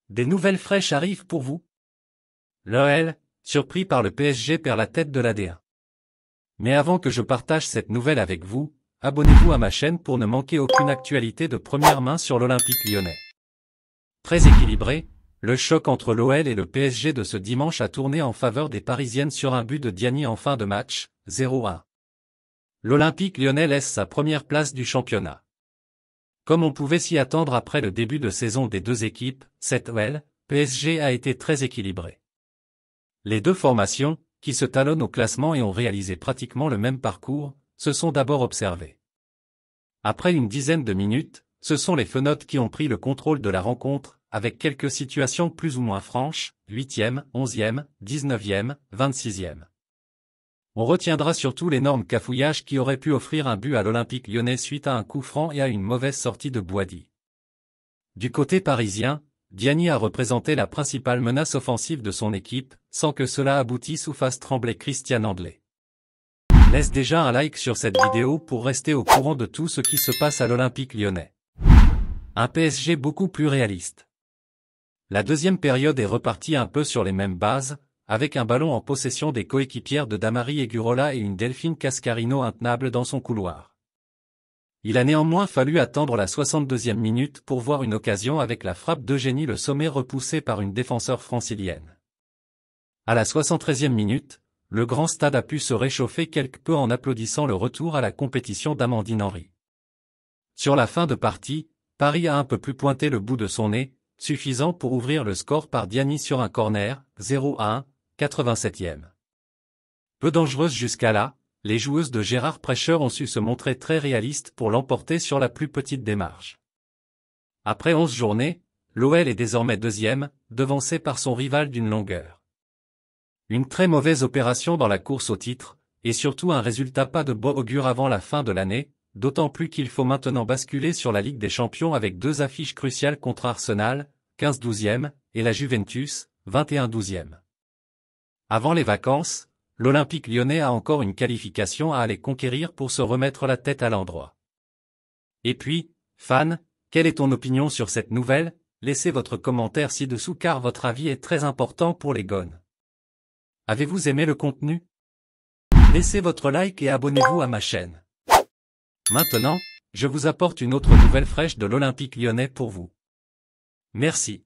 Des nouvelles fraîches arrivent pour vous. L'OL, surpris par le PSG, perd la tête de la D1. Mais avant que je partage cette nouvelle avec vous, abonnez-vous à ma chaîne pour ne manquer aucune actualité de première main sur l'Olympique lyonnais. Très équilibré, le choc entre l'OL et le PSG de ce dimanche a tourné en faveur des Parisiennes sur un but de Diani en fin de match, 0-1. L'Olympique lyonnais laisse sa première place du championnat. Comme on pouvait s'y attendre après le début de saison des deux équipes, cette OL-PSG a été très équilibrée. Les deux formations, qui se talonnent au classement et ont réalisé pratiquement le même parcours, se sont d'abord observées. Après une dizaine de minutes, ce sont les Fenotes qui ont pris le contrôle de la rencontre, avec quelques situations plus ou moins franches, 8e, 11e, 19e, 26e. On retiendra surtout l'énorme cafouillage qui aurait pu offrir un but à l'Olympique lyonnais suite à un coup franc et à une mauvaise sortie de Boady. Du côté parisien, Diani a représenté la principale menace offensive de son équipe, sans que cela aboutisse ou fasse trembler Christian Andlé. Laisse déjà un like sur cette vidéo pour rester au courant de tout ce qui se passe à l'Olympique lyonnais. Un PSG beaucoup plus réaliste. La deuxième période est repartie un peu sur les mêmes bases, avec un ballon en possession des coéquipières de Damary Egurola et une Delphine Cascarino intenable dans son couloir. Il a néanmoins fallu attendre la 62e minute pour voir une occasion avec la frappe d'Eugénie Le Sommer repoussée par une défenseur francilienne. À la 73e minute, le grand stade a pu se réchauffer quelque peu en applaudissant le retour à la compétition d'Amandine Henry. Sur la fin de partie, Paris a un peu plus pointé le bout de son nez, suffisant pour ouvrir le score par Diani sur un corner, 0-1, 87e. Peu dangereuse jusqu'à là, les joueuses de Gérard Prêcheur ont su se montrer très réalistes pour l'emporter sur la plus petite démarche. Après 11 journées, l'OL est désormais deuxième, devancé par son rival d'une longueur. Une très mauvaise opération dans la course au titre, et surtout un résultat pas de bon augure avant la fin de l'année, d'autant plus qu'il faut maintenant basculer sur la Ligue des Champions avec deux affiches cruciales contre Arsenal, 15-12e, et la Juventus, 21-12e. Avant les vacances, l'Olympique lyonnais a encore une qualification à aller conquérir pour se remettre la tête à l'endroit. Et puis, fan, quelle est ton opinion sur cette nouvelle? Laissez votre commentaire ci-dessous car votre avis est très important pour les gones. Avez-vous aimé le contenu? Laissez votre like et abonnez-vous à ma chaîne. Maintenant, je vous apporte une autre nouvelle fraîche de l'Olympique lyonnais pour vous. Merci.